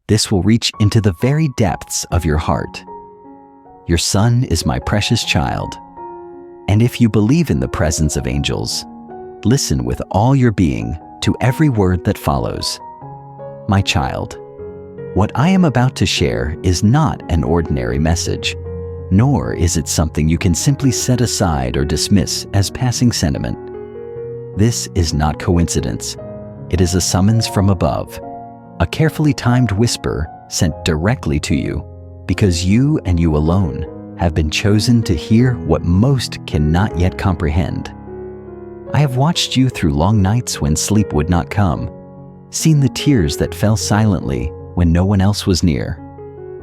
This will reach into the very depths of your heart. Your son is my precious child. And if you believe in the presence of angels, listen with all your being to every word that follows. My child, what I am about to share is not an ordinary message, nor is it something you can simply set aside or dismiss as passing sentiment. This is not coincidence. It is a summons from above, a carefully timed whisper sent directly to you, because you and you alone have been chosen to hear what most cannot yet comprehend. I have watched you through long nights when sleep would not come, seen the tears that fell silently when no one else was near,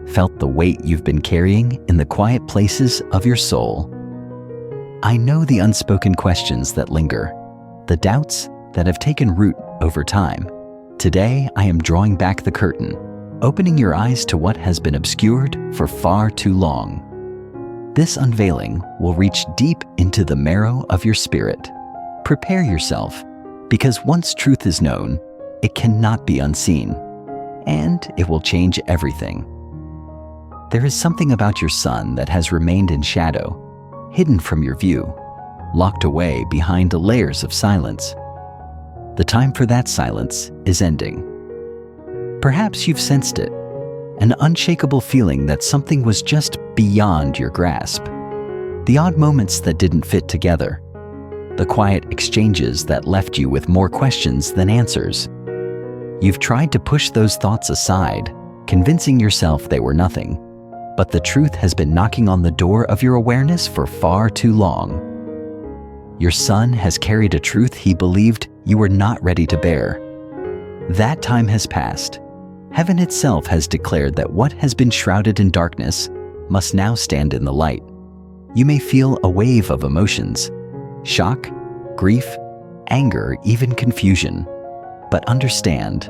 felt the weight you've been carrying in the quiet places of your soul. I know the unspoken questions that linger, the doubts that have taken root over time. Today, I am drawing back the curtain, opening your eyes to what has been obscured for far too long. This unveiling will reach deep into the marrow of your spirit. Prepare yourself, because once truth is known, it cannot be unseen, and it will change everything. There is something about your son that has remained in shadow, hidden from your view, locked away behind the layers of silence. The time for that silence is ending. Perhaps you've sensed it, an unshakable feeling that something was just beyond your grasp. The odd moments that didn't fit together, the quiet exchanges that left you with more questions than answers. You've tried to push those thoughts aside, convincing yourself they were nothing, but the truth has been knocking on the door of your awareness for far too long. Your son has carried a truth he believed you were not ready to bear. That time has passed. Heaven itself has declared that what has been shrouded in darkness must now stand in the light. You may feel a wave of emotions, shock, grief, anger, even confusion. But understand,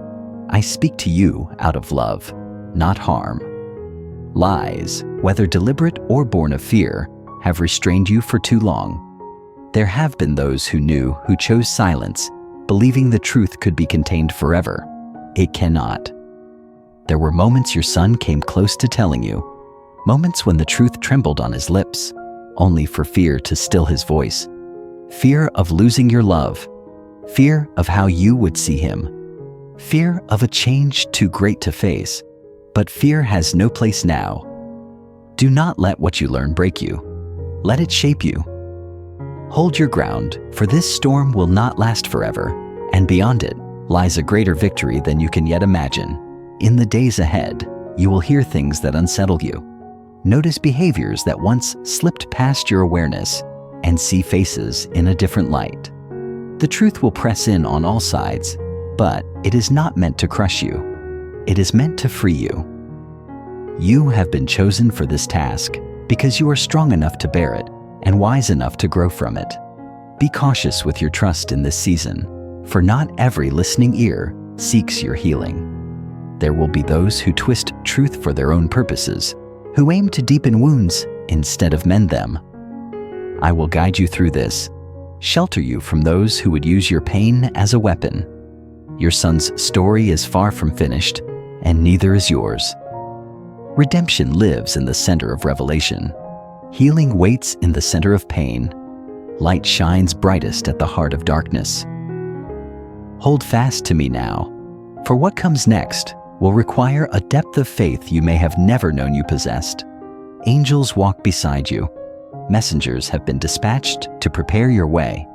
I speak to you out of love, not harm. Lies, whether deliberate or born of fear, have restrained you for too long. There have been those who chose silence, believing the truth could be contained forever. It cannot. There were moments your son came close to telling you, moments when the truth trembled on his lips, only for fear to still his voice. Fear of losing your love, fear of how you would see him, fear of a change too great to face, but fear has no place now. Do not let what you learn break you. Let it shape you. Hold your ground, for this storm will not last forever, and beyond it lies a greater victory than you can yet imagine. In the days ahead, you will hear things that unsettle you. Notice behaviors that once slipped past your awareness, and see faces in a different light. The truth will press in on all sides, but it is not meant to crush you. It is meant to free you. You have been chosen for this task because you are strong enough to bear it and wise enough to grow from it. Be cautious with your trust in this season, for not every listening ear seeks your healing. There will be those who twist truth for their own purposes, who aim to deepen wounds instead of mend them. I will guide you through this, shelter you from those who would use your pain as a weapon. Your son's story is far from finished, and neither is yours. Redemption lives in the center of revelation. Healing waits in the center of pain. Light shines brightest at the heart of darkness. Hold fast to me now, for what comes next will require a depth of faith you may have never known you possessed. Angels walk beside you. Messengers have been dispatched to prepare your way.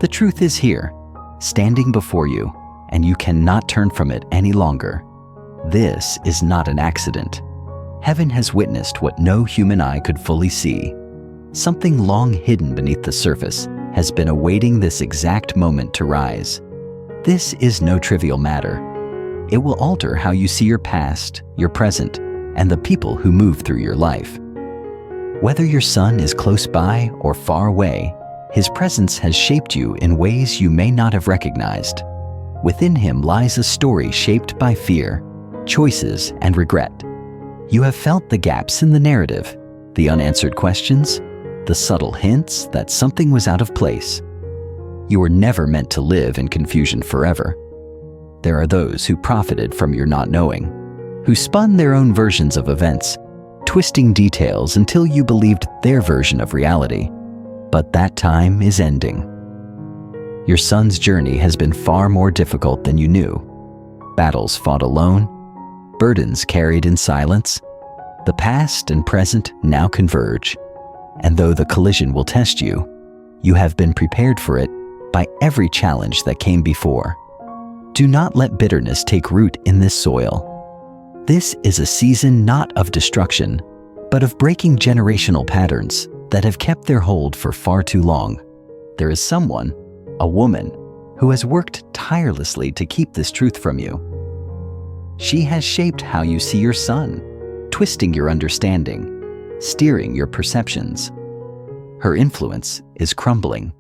The truth is here, standing before you, and you cannot turn from it any longer. This is not an accident. Heaven has witnessed what no human eye could fully see. Something long hidden beneath the surface has been awaiting this exact moment to rise. This is no trivial matter. It will alter how you see your past, your present, and the people who move through your life. Whether your son is close by or far away, his presence has shaped you in ways you may not have recognized. Within him lies a story shaped by fear, choices, and regret. You have felt the gaps in the narrative, the unanswered questions, the subtle hints that something was out of place. You were never meant to live in confusion forever. There are those who profited from your not knowing, who spun their own versions of events, twisting details until you believed their version of reality. But that time is ending. Your son's journey has been far more difficult than you knew. Battles fought alone, burdens carried in silence. The past and present now converge, and though the collision will test you, you have been prepared for it by every challenge that came before. Do not let bitterness take root in this soil. This is a season not of destruction, but of breaking generational patterns that have kept their hold for far too long. There is someone, a woman, who has worked tirelessly to keep this truth from you. She has shaped how you see your son, twisting your understanding, steering your perceptions. Her influence is crumbling.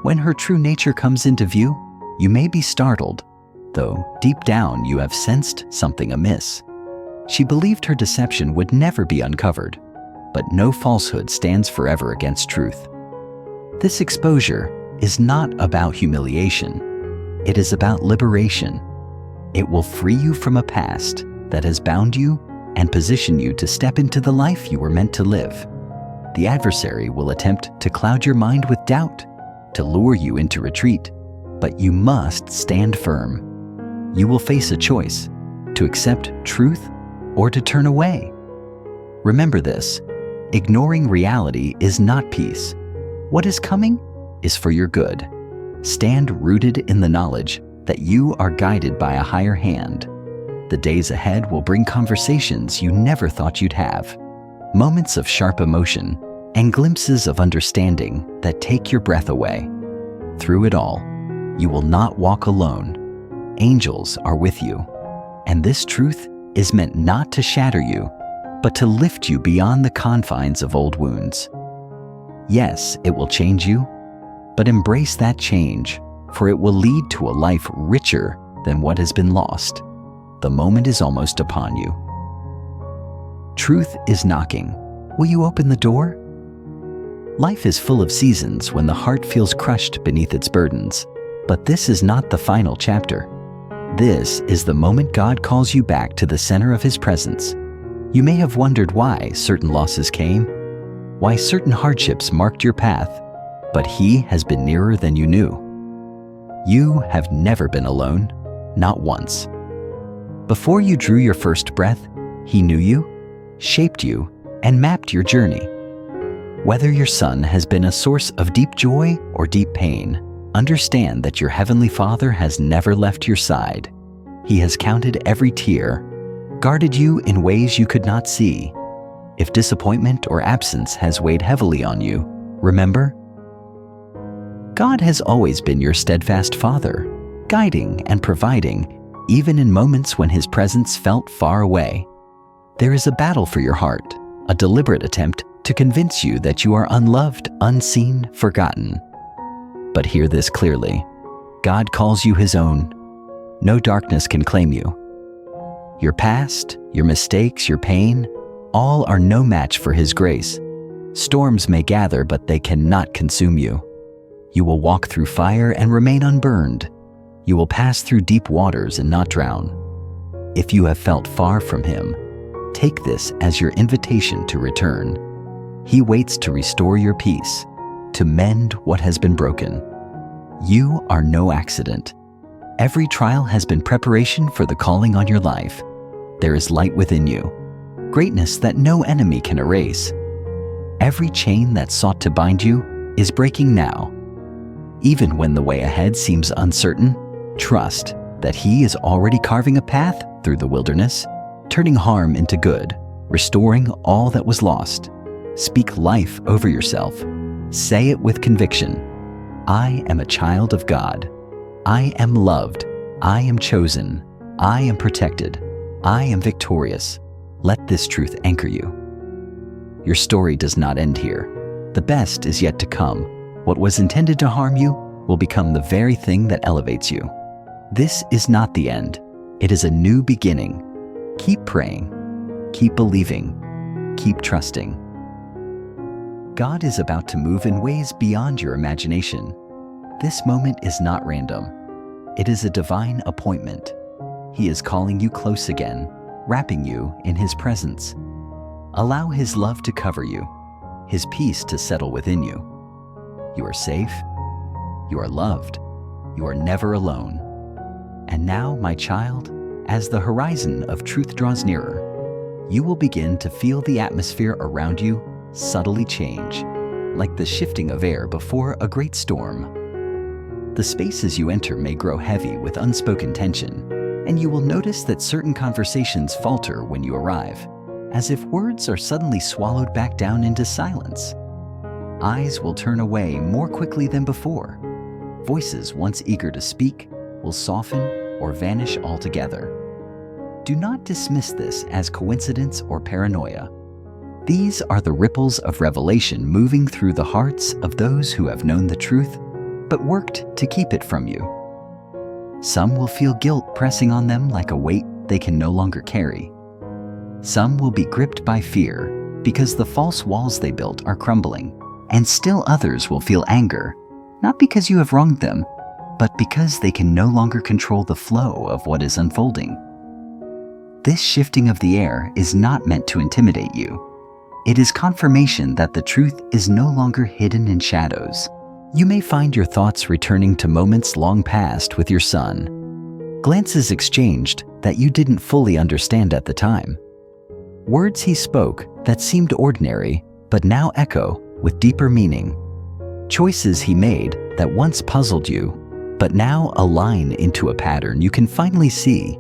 When her true nature comes into view, you may be startled, though deep down you have sensed something amiss. She believed her deception would never be uncovered, but no falsehood stands forever against truth. This exposure is not about humiliation. It is about liberation. It will free you from a past that has bound you and position you to step into the life you were meant to live. The adversary will attempt to cloud your mind with doubt, to lure you into retreat, but you must stand firm. You will face a choice: to accept truth or to turn away. Remember this: ignoring reality is not peace. What is coming is for your good. Stand rooted in the knowledge that you are guided by a higher hand. The days ahead will bring conversations you never thought you'd have, moments of sharp emotion, and glimpses of understanding that take your breath away. Through it all, you will not walk alone. Angels are with you, and this truth is meant not to shatter you, but to lift you beyond the confines of old wounds. Yes, it will change you, but embrace that change, for it will lead to a life richer than what has been lost. The moment is almost upon you. Truth is knocking. Will you open the door? Life is full of seasons when the heart feels crushed beneath its burdens, but this is not the final chapter. This is the moment God calls you back to the center of His presence. You may have wondered why certain losses came, why certain hardships marked your path, but He has been nearer than you knew. You have never been alone, not once. Before you drew your first breath, He knew you, shaped you, and mapped your journey. Whether your son has been a source of deep joy or deep pain, understand that your Heavenly Father has never left your side. He has counted every tear, guarded you in ways you could not see. If disappointment or absence has weighed heavily on you, remember, God has always been your steadfast Father, guiding and providing, even in moments when His presence felt far away. There is a battle for your heart, a deliberate attempt to convince you that you are unloved, unseen, forgotten. But hear this clearly: God calls you His own. No darkness can claim you. Your past, your mistakes, your pain, all are no match for His grace. Storms may gather, but they cannot consume you. You will walk through fire and remain unburned. You will pass through deep waters and not drown. If you have felt far from Him, take this as your invitation to return. He waits to restore your peace, to mend what has been broken. You are no accident. Every trial has been preparation for the calling on your life. There is light within you, greatness that no enemy can erase. Every chain that sought to bind you is breaking now. Even when the way ahead seems uncertain, trust that He is already carving a path through the wilderness, turning harm into good, restoring all that was lost. Speak life over yourself. Say it with conviction. I am a child of God. I am loved. I am chosen. I am protected. I am victorious. Let this truth anchor you. Your story does not end here. The best is yet to come. What was intended to harm you will become the very thing that elevates you. This is not the end. It is a new beginning. Keep praying. Keep believing. Keep trusting. God is about to move in ways beyond your imagination. This moment is not random. It is a divine appointment. He is calling you close again, wrapping you in His presence. Allow His love to cover you, His peace to settle within you. You are safe, you are loved, you are never alone. And now, my child, as the horizon of truth draws nearer, you will begin to feel the atmosphere around you subtly change, like the shifting of air before a great storm. The spaces you enter may grow heavy with unspoken tension, and you will notice that certain conversations falter when you arrive, as if words are suddenly swallowed back down into silence. Eyes will turn away more quickly than before. Voices once eager to speak will soften or vanish altogether. Do not dismiss this as coincidence or paranoia. These are the ripples of revelation moving through the hearts of those who have known the truth, but worked to keep it from you. Some will feel guilt pressing on them like a weight they can no longer carry. Some will be gripped by fear because the false walls they built are crumbling, and still others will feel anger, not because you have wronged them, but because they can no longer control the flow of what is unfolding. This shifting of the air is not meant to intimidate you. It is confirmation that the truth is no longer hidden in shadows. You may find your thoughts returning to moments long past with your son, glances exchanged that you didn't fully understand at the time, words he spoke that seemed ordinary but now echo with deeper meaning, choices he made that once puzzled you but now align into a pattern you can finally see.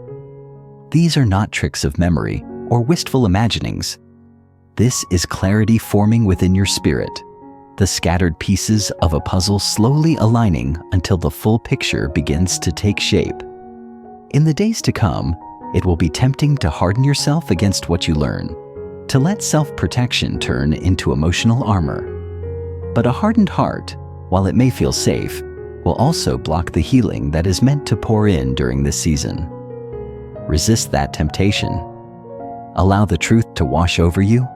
These are not tricks of memory or wistful imaginings. This is clarity forming within your spirit, the scattered pieces of a puzzle slowly aligning until the full picture begins to take shape. In the days to come, it will be tempting to harden yourself against what you learn, to let self-protection turn into emotional armor. But a hardened heart, while it may feel safe, will also block the healing that is meant to pour in during this season. Resist that temptation. Allow the truth to wash over you,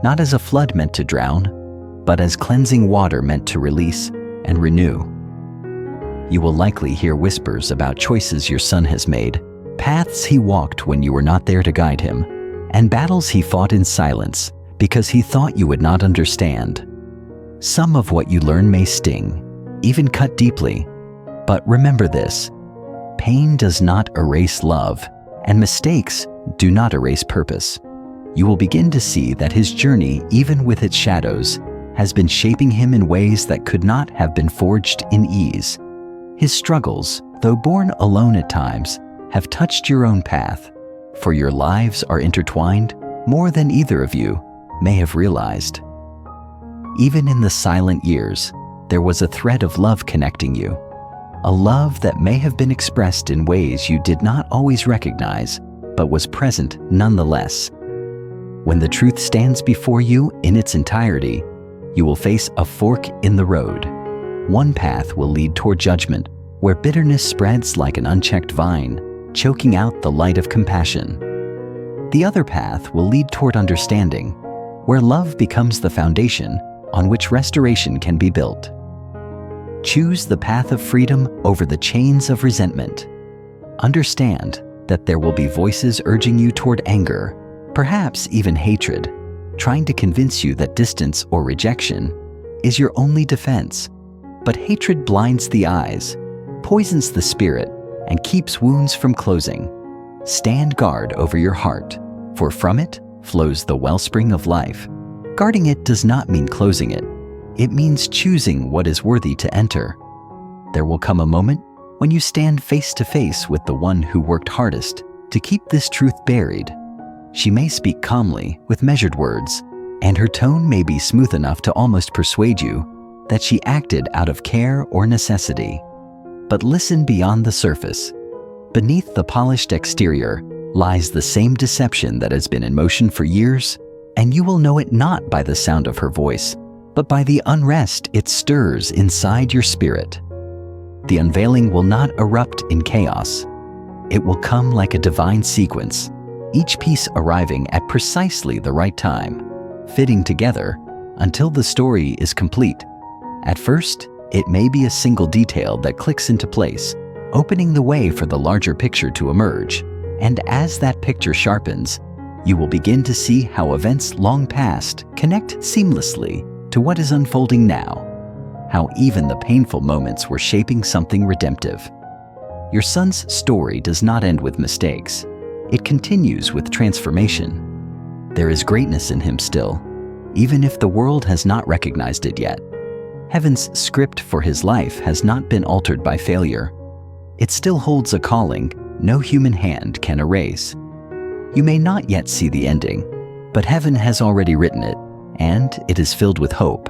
not as a flood meant to drown, but as cleansing water meant to release and renew. You will likely hear whispers about choices your son has made, paths he walked when you were not there to guide him, and battles he fought in silence because he thought you would not understand. Some of what you learn may sting, even cut deeply, but remember this: pain does not erase love, and mistakes do not erase purpose. You will begin to see that his journey, even with its shadows, has been shaping him in ways that could not have been forged in ease. His struggles, though born alone at times, have touched your own path, for your lives are intertwined more than either of you may have realized. Even in the silent years, there was a thread of love connecting you, a love that may have been expressed in ways you did not always recognize, but was present nonetheless. When the truth stands before you in its entirety, you will face a fork in the road. One path will lead toward judgment, where bitterness spreads like an unchecked vine, choking out the light of compassion. The other path will lead toward understanding, where love becomes the foundation on which restoration can be built. Choose the path of freedom over the chains of resentment. Understand that there will be voices urging you toward anger, perhaps even hatred, trying to convince you that distance or rejection is your only defense. But hatred blinds the eyes, poisons the spirit, and keeps wounds from closing. Stand guard over your heart, for from it flows the wellspring of life. Guarding it does not mean closing it. It means choosing what is worthy to enter. There will come a moment when you stand face to face with the one who worked hardest to keep this truth buried. She may speak calmly with measured words, and her tone may be smooth enough to almost persuade you that she acted out of care or necessity. But listen beyond the surface. Beneath the polished exterior lies the same deception that has been in motion for years, and you will know it not by the sound of her voice, but by the unrest it stirs inside your spirit. The unveiling will not erupt in chaos. It will come like a divine sequence, each piece arriving at precisely the right time, fitting together until the story is complete. At first, it may be a single detail that clicks into place, opening the way for the larger picture to emerge. And as that picture sharpens, you will begin to see how events long past connect seamlessly to what is unfolding now, how even the painful moments were shaping something redemptive. Your son's story does not end with mistakes. It continues with transformation. There is greatness in him still, even if the world has not recognized it yet. Heaven's script for his life has not been altered by failure. It still holds a calling no human hand can erase. You may not yet see the ending, but heaven has already written it, and it is filled with hope.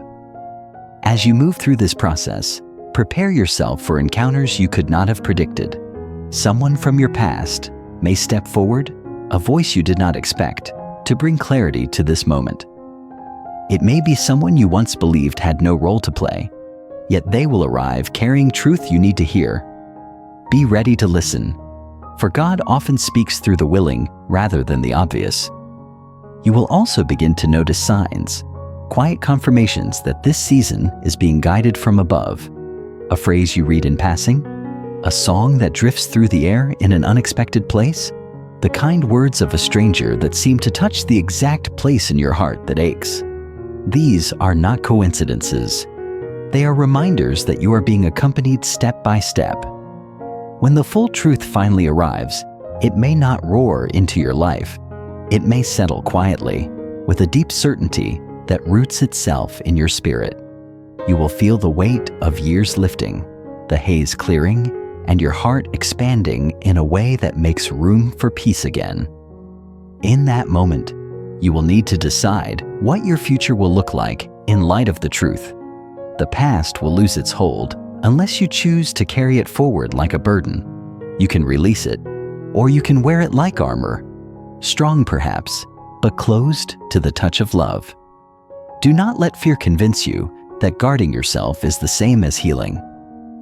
As you move through this process, prepare yourself for encounters you could not have predicted. Someone from your past may step forward, a voice you did not expect, to bring clarity to this moment. It may be someone you once believed had no role to play, yet they will arrive carrying truth you need to hear. Be ready to listen, for God often speaks through the willing rather than the obvious. You will also begin to notice signs, quiet confirmations that this season is being guided from above. A phrase you read in passing, a song that drifts through the air in an unexpected place, the kind words of a stranger that seem to touch the exact place in your heart that aches. These are not coincidences. They are reminders that you are being accompanied step by step. When the full truth finally arrives, it may not roar into your life. It may settle quietly, with a deep certainty that roots itself in your spirit. You will feel the weight of years lifting, the haze clearing, and your heart expanding in a way that makes room for peace again. In that moment, you will need to decide what your future will look like in light of the truth. The past will lose its hold unless you choose to carry it forward like a burden. You can release it, or you can wear it like armor, strong perhaps, but closed to the touch of love. Do not let fear convince you that guarding yourself is the same as healing.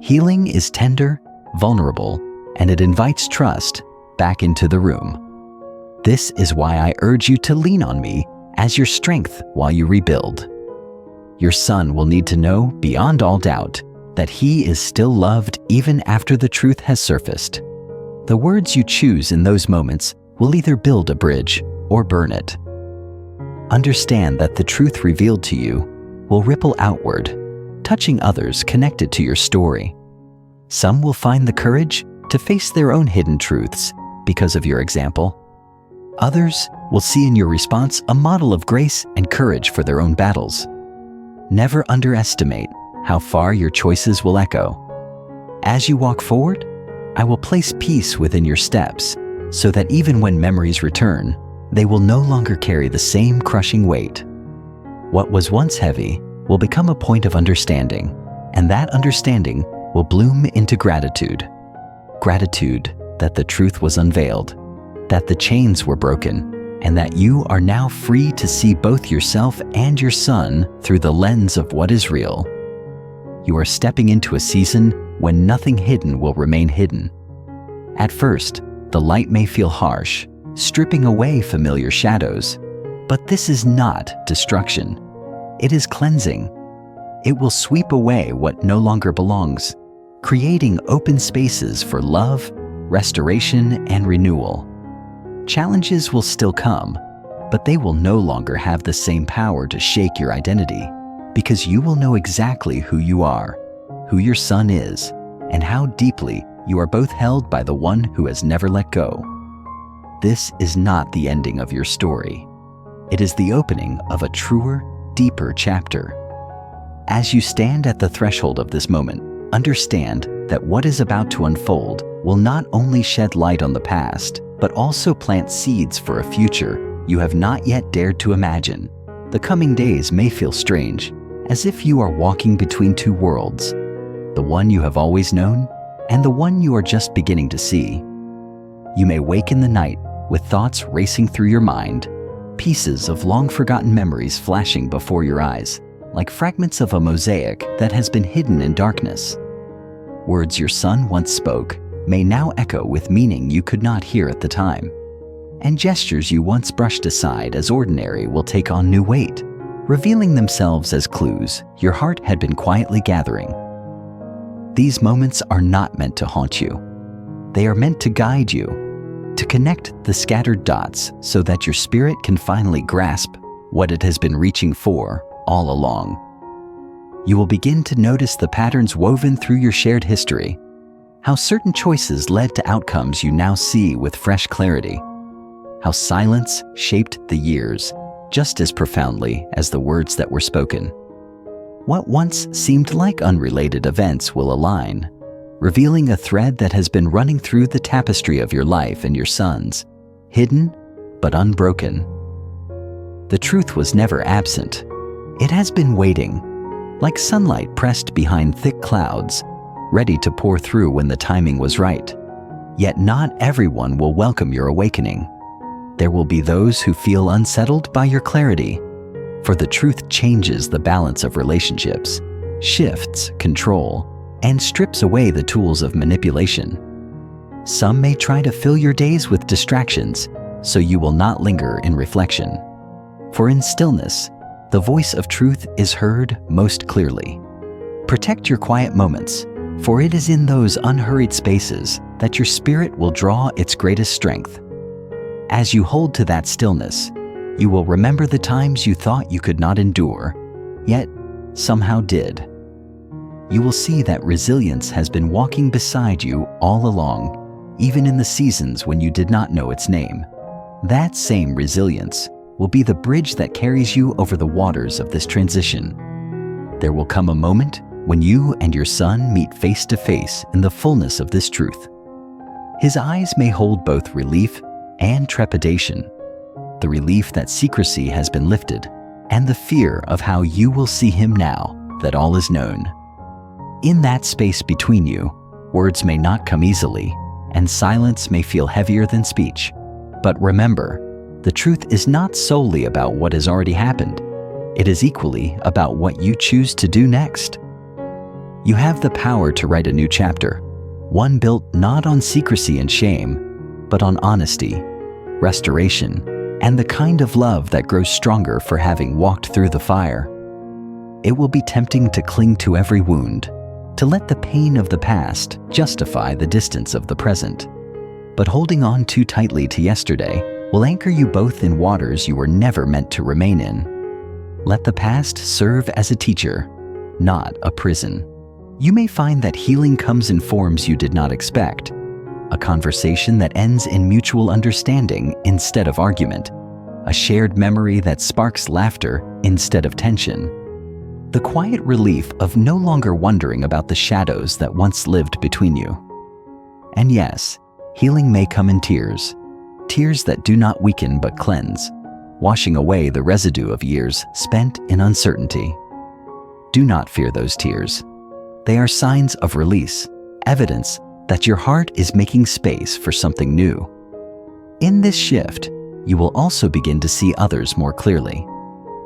Healing is tender, vulnerable, and it invites trust back into the room. This is why I urge you to lean on me as your strength while you rebuild. Your son will need to know beyond all doubt that he is still loved even after the truth has surfaced. The words you choose in those moments will either build a bridge or burn it. Understand that the truth revealed to you will ripple outward, touching others connected to your story. Some will find the courage to face their own hidden truths because of your example. Others will see in your response a model of grace and courage for their own battles. Never underestimate how far your choices will echo. As you walk forward, I will place peace within your steps so that even when memories return, they will no longer carry the same crushing weight. What was once heavy will become a point of understanding, and that understanding will bloom into gratitude. Gratitude that the truth was unveiled, that the chains were broken, and that you are now free to see both yourself and your son through the lens of what is real. You are stepping into a season when nothing hidden will remain hidden. At first, the light may feel harsh, stripping away familiar shadows, but this is not destruction. It is cleansing. It will sweep away what no longer belongs, creating open spaces for love, restoration, and renewal. Challenges will still come, but they will no longer have the same power to shake your identity, because you will know exactly who you are, who your son is, and how deeply you are both held by the one who has never let go. This is not the ending of your story. It is the opening of a truer, deeper chapter. As you stand at the threshold of this moment, understand that what is about to unfold will not only shed light on the past, but also plant seeds for a future you have not yet dared to imagine. The coming days may feel strange, as if you are walking between two worlds, the one you have always known and the one you are just beginning to see. You may wake in the night with thoughts racing through your mind, pieces of long-forgotten memories flashing before your eyes, like fragments of a mosaic that has been hidden in darkness. Words your son once spoke may now echo with meaning you could not hear at the time, and gestures you once brushed aside as ordinary will take on new weight, revealing themselves as clues your heart had been quietly gathering. These moments are not meant to haunt you. They are meant to guide you. to connect the scattered dots so that your spirit can finally grasp what it has been reaching for all along. You will begin to notice the patterns woven through your shared history, how certain choices led to outcomes you now see with fresh clarity, how silence shaped the years just as profoundly as the words that were spoken. What once seemed like unrelated events will align, revealing a thread that has been running through the tapestry of your life and your son's, hidden but unbroken. The truth was never absent. It has been waiting, like sunlight pressed behind thick clouds, ready to pour through when the timing was right. Yet not everyone will welcome your awakening. There will be those who feel unsettled by your clarity, for the truth changes the balance of relationships, shifts control, and strips away the tools of manipulation. Some may try to fill your days with distractions, so you will not linger in reflection. For in stillness, the voice of truth is heard most clearly. Protect your quiet moments, for it is in those unhurried spaces that your spirit will draw its greatest strength. As you hold to that stillness, you will remember the times you thought you could not endure, yet somehow did. You will see that resilience has been walking beside you all along, even in the seasons when you did not know its name. That same resilience will be the bridge that carries you over the waters of this transition. There will come a moment when you and your son meet face to face in the fullness of this truth. His eyes may hold both relief and trepidation, the relief that secrecy has been lifted, and the fear of how you will see him now that all is known. In that space between you, words may not come easily, and silence may feel heavier than speech. But remember, the truth is not solely about what has already happened. It is equally about what you choose to do next. You have the power to write a new chapter, one built not on secrecy and shame, but on honesty, restoration, and the kind of love that grows stronger for having walked through the fire. It will be tempting to cling to every wound, to let the pain of the past justify the distance of the present. But holding on too tightly to yesterday will anchor you both in waters you were never meant to remain in. Let the past serve as a teacher, not a prison. You may find that healing comes in forms you did not expect. A conversation that ends in mutual understanding instead of argument. A shared memory that sparks laughter instead of tension. The quiet relief of no longer wondering about the shadows that once lived between you. And yes, healing may come in tears. Tears that do not weaken but cleanse, washing away the residue of years spent in uncertainty. Do not fear those tears. They are signs of release, evidence that your heart is making space for something new. In this shift, you will also begin to see others more clearly.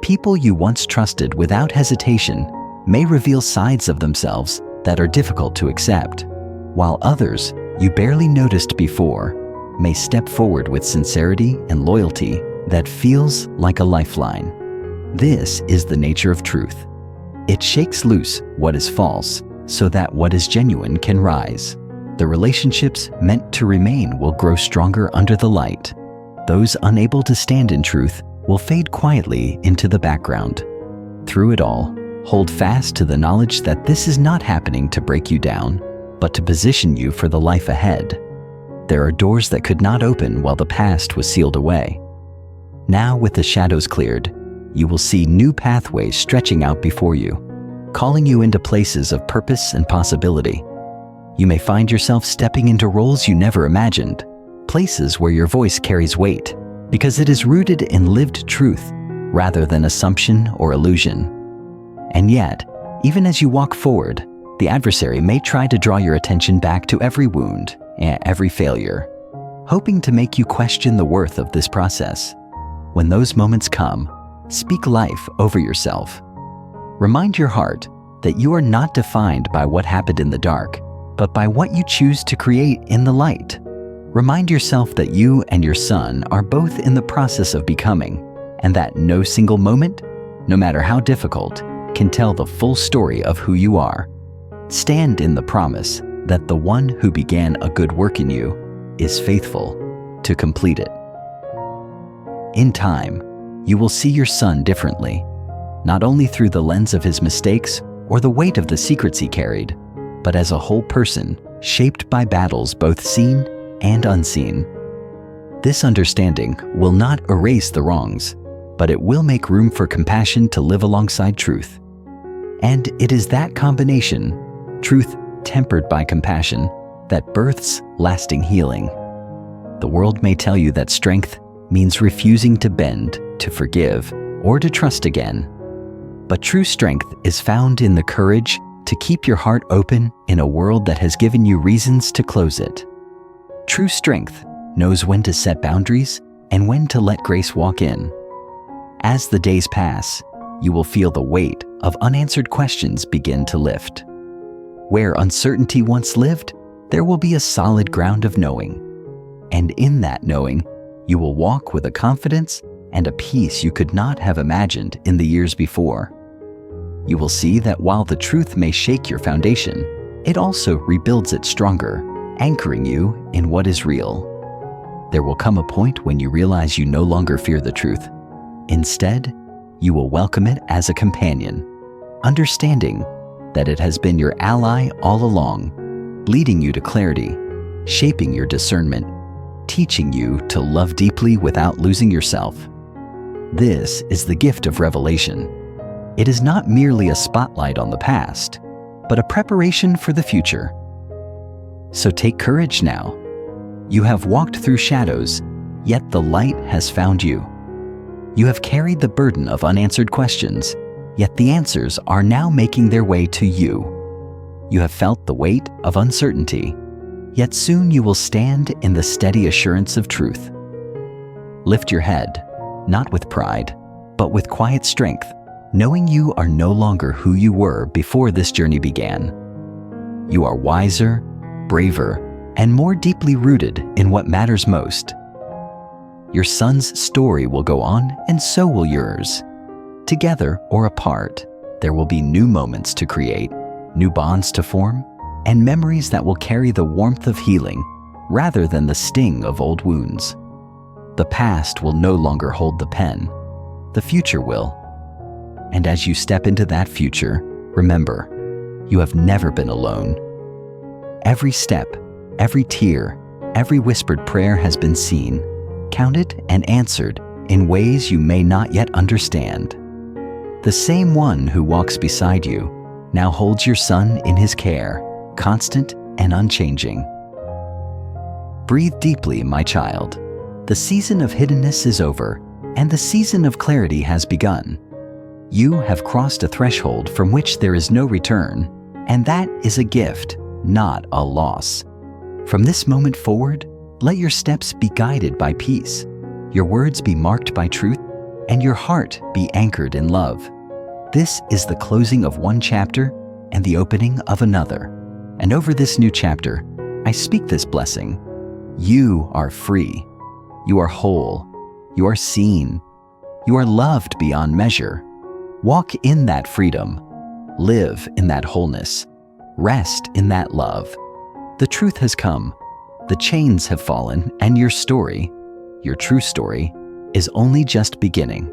People you once trusted without hesitation may reveal sides of themselves that are difficult to accept, while others you barely noticed before may step forward with sincerity and loyalty that feels like a lifeline. This is the nature of truth. It shakes loose what is false so that what is genuine can rise. The relationships meant to remain will grow stronger under the light. Those unable to stand in truth will fade quietly into the background. Through it all, hold fast to the knowledge that this is not happening to break you down, but to position you for the life ahead. There are doors that could not open while the past was sealed away. Now, with the shadows cleared, you will see new pathways stretching out before you, calling you into places of purpose and possibility. You may find yourself stepping into roles you never imagined, places where your voice carries weight, because it is rooted in lived truth rather than assumption or illusion. And yet, even as you walk forward, the adversary may try to draw your attention back to every wound and every failure, hoping to make you question the worth of this process. When those moments come, speak life over yourself. Remind your heart that you are not defined by what happened in the dark, but by what you choose to create in the light. Remind yourself that you and your son are both in the process of becoming, and that no single moment, no matter how difficult, can tell the full story of who you are. Stand in the promise that the one who began a good work in you is faithful to complete it. In time, you will see your son differently, not only through the lens of his mistakes or the weight of the secrets he carried, but as a whole person shaped by battles both seen and unseen. This understanding will not erase the wrongs, but it will make room for compassion to live alongside truth. And it is that combination, truth tempered by compassion, that births lasting healing. The world may tell you that strength means refusing to bend, to forgive, or to trust again. But true strength is found in the courage to keep your heart open in a world that has given you reasons to close it. True strength knows when to set boundaries and when to let grace walk in. As the days pass, you will feel the weight of unanswered questions begin to lift. Where uncertainty once lived, there will be a solid ground of knowing. And in that knowing, you will walk with a confidence and a peace you could not have imagined in the years before. You will see that while the truth may shake your foundation, it also rebuilds it stronger, anchoring you in what is real. There will come a point when you realize you no longer fear the truth. Instead, you will welcome it as a companion, understanding that it has been your ally all along, leading you to clarity, shaping your discernment, teaching you to love deeply without losing yourself. This is the gift of revelation. It is not merely a spotlight on the past, but a preparation for the future. So take courage now. You have walked through shadows, yet the light has found you. You have carried the burden of unanswered questions, yet the answers are now making their way to you. You have felt the weight of uncertainty, yet soon you will stand in the steady assurance of truth. Lift your head, not with pride, but with quiet strength, knowing you are no longer who you were before this journey began. You are wiser, braver, and more deeply rooted in what matters most. Your son's story will go on, and so will yours. Together or apart, there will be new moments to create, new bonds to form, and memories that will carry the warmth of healing rather than the sting of old wounds. The past will no longer hold the pen. The future will. And as you step into that future, remember, you have never been alone. Every step, every tear, every whispered prayer has been seen, counted, and answered in ways you may not yet understand. The same one who walks beside you now holds your son in his care, constant and unchanging. Breathe deeply, my child. The season of hiddenness is over, and the season of clarity has begun. You have crossed a threshold from which there is no return, and that is a gift, not a loss. From this moment forward, let your steps be guided by peace, your words be marked by truth, and your heart be anchored in love. This is the closing of one chapter and the opening of another. And over this new chapter, I speak this blessing. You are free. You are whole. You are seen. You are loved beyond measure. Walk in that freedom. Live in that wholeness. Rest in that love. The truth has come. The chains have fallen, and your story, your true story, is only just beginning.